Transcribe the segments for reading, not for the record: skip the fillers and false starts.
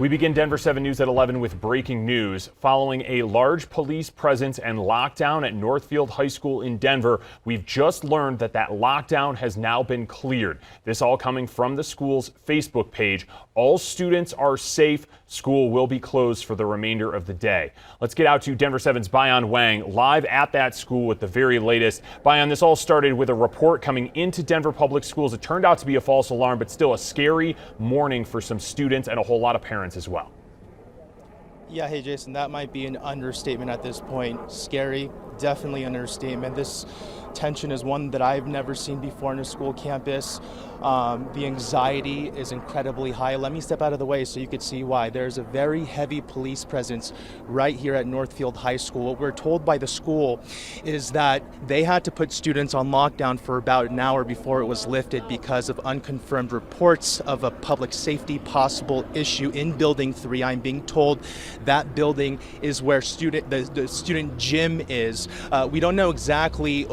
We begin Denver 7 News at 11 with breaking news. Following a large police presence and lockdown at Northfield High School in Denver, we've just learned that lockdown has now been cleared. This all coming from the school's Facebook page. All students are safe. School will be closed for the remainder of the day. Let's get out to Denver 7's Bayan Wang live at that school with the very latest. Bayan, this all started with a report coming into Denver Public Schools. It turned out to be a false alarm, but still a scary morning for some students and a whole lot of parents as well. Yeah, hey Jason, that might be an understatement at this point. Scary, definitely an understatement. This tension is one that I've never seen before in a school campus. The anxiety is incredibly high. Let me step out of the way so you could see why. There's a very heavy police presence right here at Northfield High School. What we're told by the school is that they had to put students on lockdown for about an hour before it was lifted because of unconfirmed reports of a public safety possible issue in Building 3. I'm being told that building is where the student gym is. We don't know exactly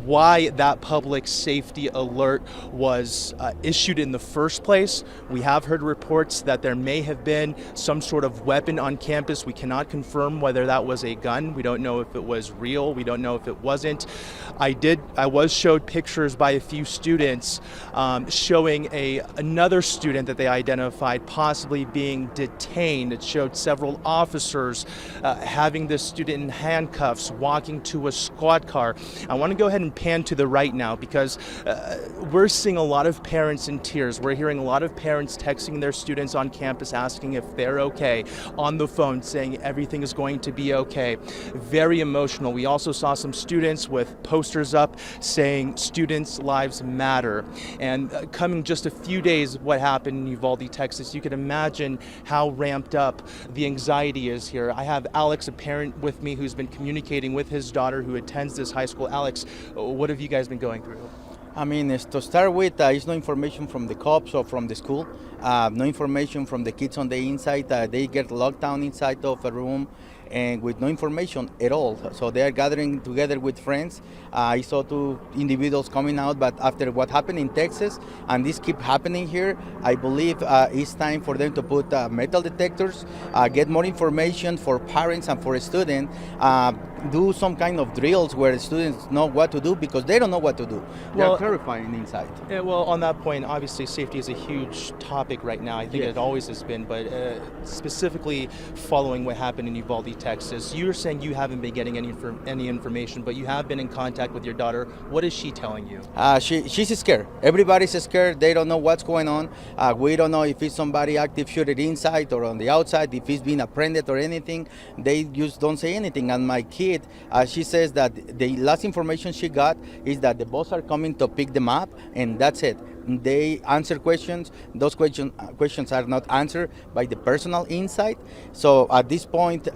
why that public safety alert was issued in the first place. We have heard reports that there may have been some sort of weapon on campus. We cannot confirm whether that was a gun. We don't know if it was real. We don't know if it wasn't. I was showed pictures by a few students showing another student that they identified possibly being detained. It showed several officers having this student in handcuffs walking to a squad car. I want to go ahead and pan to the right now because we're seeing a lot of parents in tears. We're hearing a lot of parents texting their students on campus asking if they're okay, on the phone saying everything is going to be okay. Very emotional. We also saw some students with posters up saying students' lives matter. And coming just a few days what happened in Uvalde, Texas, you can imagine how ramped up the anxiety is here. I have Alex, a parent with me who's been communicating with his daughter who attends this high school. Alex, what have you guys been going through? I mean, to start with, is no information from the cops or from the school. No information from the kids on the inside. They get locked down inside of a room and with no information at all. So they are gathering together with friends. I saw two individuals coming out, but after what happened in Texas, and this keep happening here, I believe it's time for them to put metal detectors, get more information for parents and for students, do some kind of drills where students know what to do because they don't know what to do. They're terrifying inside. Yeah, well, on that point, obviously safety is a huge topic right now. I think it always has been, but specifically following what happened in Uvalde, Texas, you're saying you haven't been getting any information, but you have been in contact with your daughter. What is she telling you? She's scared. Everybody's scared. They don't know what's going on. We don't know if it's somebody active shooter inside or on the outside, if it's been apprehended or anything. They just don't say anything. And my kid, she says that the last information she got is that the boss are coming to pick them up, and that's it. They answer questions. Those questions are not answered by the personal inside. So at this point,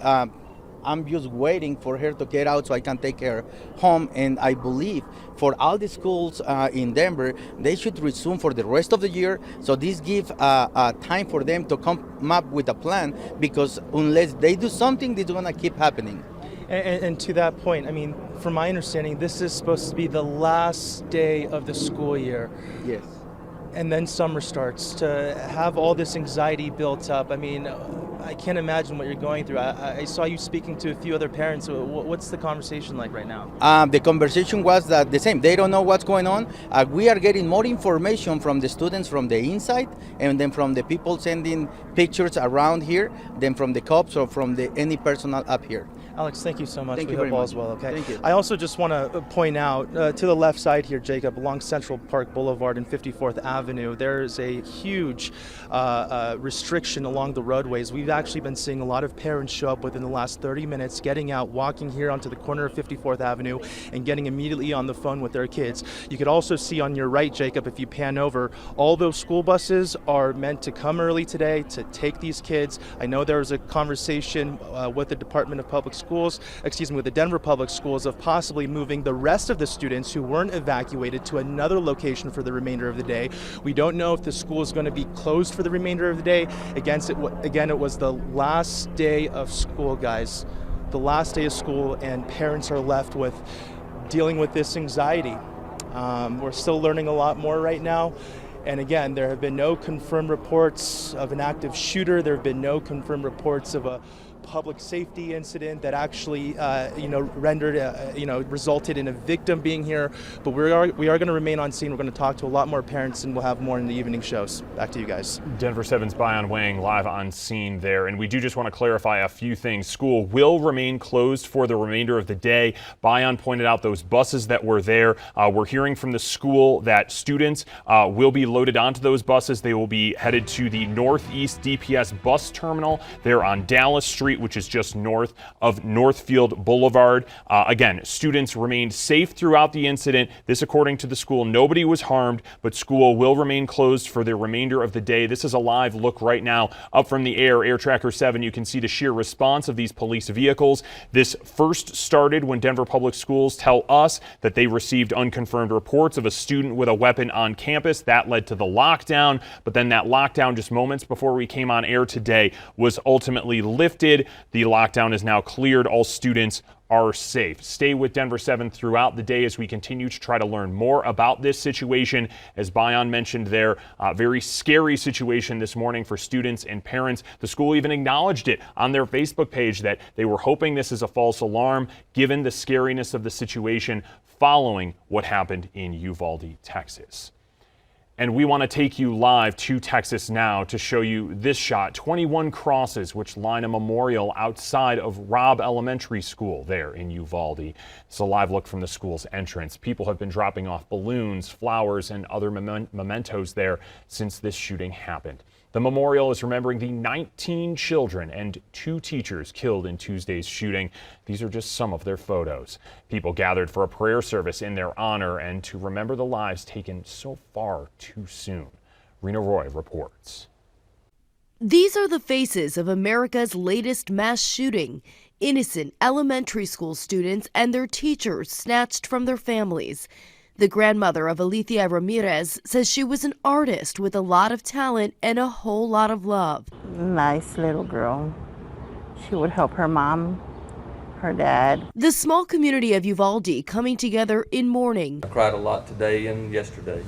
I'm just waiting for her to get out so I can take her home. And I believe for all the schools in Denver, they should resume for the rest of the year. So this gives time for them to come up with a plan, because unless they do something, it's going to keep happening. And to that point, I mean, from my understanding, this is supposed to be the last day of the school year. Yes. And then summer starts. To have all this anxiety built up, I mean, I can't imagine what you're going through. I saw you speaking to a few other parents. What's the conversation like right now? The conversation was that the same. They don't know what's going on. We are getting more information from the students from the inside, and then from the people sending pictures around here, than from the cops or from any personnel up here. Alex, thank you so much. Thank we you hope very all much. is well, okay? Thank you. I also just want to point out to the left side here, Jacob, along Central Park Boulevard and 54th Avenue, there's a huge restriction along the roadways. We've actually been seeing a lot of parents show up within the last 30 minutes, getting out, walking here onto the corner of 54th Avenue, and getting immediately on the phone with their kids. You could also see on your right, Jacob, if you pan over, all those school buses are meant to come early today to take these kids. I know there was a conversation with the Department of Public Schools, with the Denver Public Schools, of possibly moving the rest of the students who weren't evacuated to another location for the remainder of the day. We don't know if the school is going to be closed for the remainder of the day. Again, it was the last day of school, guys. The last day of school, and parents are left with dealing with this anxiety. We're still learning a lot more right now. And again, there have been no confirmed reports of an active shooter. There have been no confirmed reports of a public safety incident that actually, resulted in a victim being here. But we are going to remain on scene. We're going to talk to a lot more parents, and we'll have more in the evening shows. Back to you guys. Denver 7's Bayan Wang live on scene there. And we do just want to clarify a few things. School will remain closed for the remainder of the day. Bayan pointed out those buses that were there. We're hearing from the school that students will be loaded onto those buses. They will be headed to the Northeast DPS bus terminal there on Dallas Street, which is just north of Northfield Boulevard. Again, students remained safe throughout the incident. This, according to the school, nobody was harmed, but school will remain closed for the remainder of the day. This is a live look right now up from the air. Air Tracker 7, you can see the sheer response of these police vehicles. This first started when Denver Public Schools tell us that they received unconfirmed reports of a student with a weapon on campus. That led to the lockdown, but then that lockdown just moments before we came on air today was ultimately lifted. The lockdown is now cleared. All students are safe. Stay with Denver 7 throughout the day as we continue to try to learn more about this situation. As Bayan mentioned there, very scary situation this morning for students and parents. The school even acknowledged it on their Facebook page that they were hoping this is a false alarm given the scariness of the situation following what happened in Uvalde, Texas. And we want to take you live to Texas now to show you this shot. 21 crosses which line a memorial outside of Robb Elementary School there in Uvalde. It's a live look from the school's entrance. People have been dropping off balloons, flowers, and other mementos there since this shooting happened. The memorial is remembering the 19 children and 2 teachers killed in Tuesday's shooting. These are just some of their photos. People gathered for a prayer service in their honor and to remember the lives taken so far too soon. Rena Roy reports. These are the faces of America's latest mass shooting. Innocent elementary school students and their teachers snatched from their families. The grandmother of Alethea Ramirez says she was an artist with a lot of talent and a whole lot of love. Nice little girl. She would help her mom, her dad. The small community of Uvalde coming together in mourning. I cried a lot today and yesterday.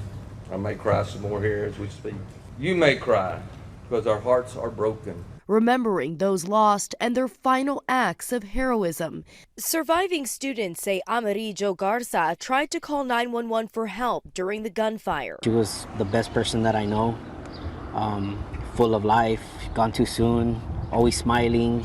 I may cry some more here as we speak. You may cry because our hearts are broken. Remembering those lost and their final acts of heroism. Surviving students say Amerijo Garza tried to call 911 for help during the gunfire. She was the best person that I know, full of life, gone too soon, always smiling,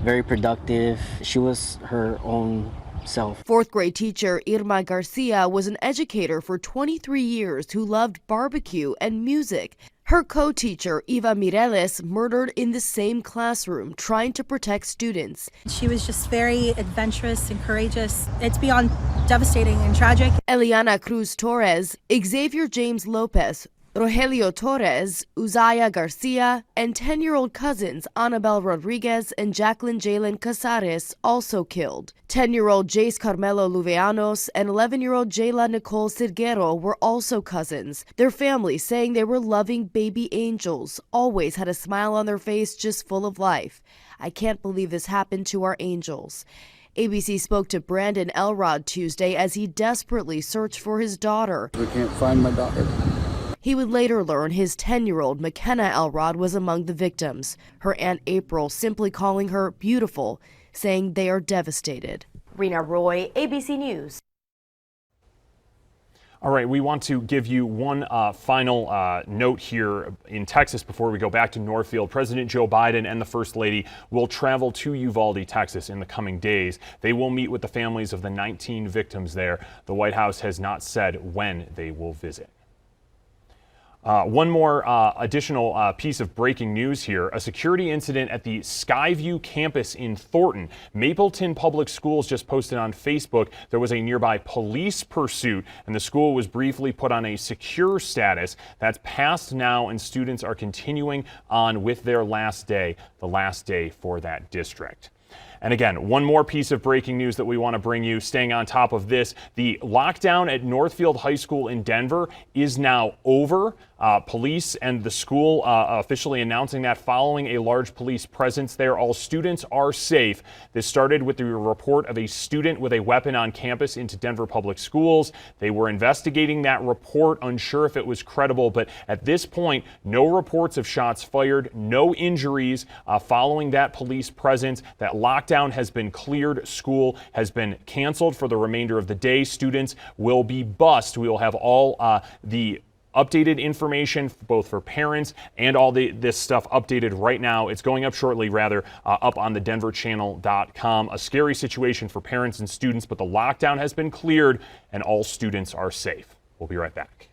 very productive. She was her own self. 4th grade teacher Irma Garcia was an educator for 23 years who loved barbecue and music. Her co-teacher, Eva Mireles, murdered in the same classroom, trying to protect students. She was just very adventurous and courageous. It's beyond devastating and tragic. Eliana Cruz Torres, Xavier James Lopez, Rogelio Torres, Uzziah Garcia, and 10-year-old cousins Annabel Rodriguez and Jacqueline Jalen Casares also killed. 10-year-old Jace Carmelo Luveanos and 11-year-old Jayla Nicole Silguero were also cousins. Their families saying they were loving baby angels, always had a smile on their face, just full of life. I can't believe this happened to our angels. ABC spoke to Brandon Elrod Tuesday as he desperately searched for his daughter. We can't find my daughter. He would later learn his 10-year-old McKenna Elrod was among the victims. Her Aunt April simply calling her beautiful, saying they are devastated. Rena Roy, ABC News. All right, we want to give you one final note here in Texas before we go back to Northfield. President Joe Biden and the First Lady will travel to Uvalde, Texas in the coming days. They will meet with the families of the 19 victims there. The White House has not said when they will visit. One more additional piece of breaking news here. A security incident at the Skyview campus in Thornton. Mapleton Public Schools just posted on Facebook there was a nearby police pursuit and the school was briefly put on a secure status. That's passed now and students are continuing on with their last day, the last day for that district. And again, one more piece of breaking news that we want to bring you, staying on top of this. The lockdown at Northfield High School in Denver is now over. Police and the school officially announcing that following a large police presence there, all students are safe. This started with the report of a student with a weapon on campus into Denver Public Schools. They were investigating that report, unsure if it was credible, but at this point, no reports of shots fired, no injuries following that police presence. That lockdown has been cleared. School has been canceled for the remainder of the day. Students will be bused. We will have all the updated information both for parents and all this stuff updated right now. It's going up shortly, rather, up on the denverchannel.com. A scary situation for parents and students, but the lockdown has been cleared and all students are safe. We'll be right back.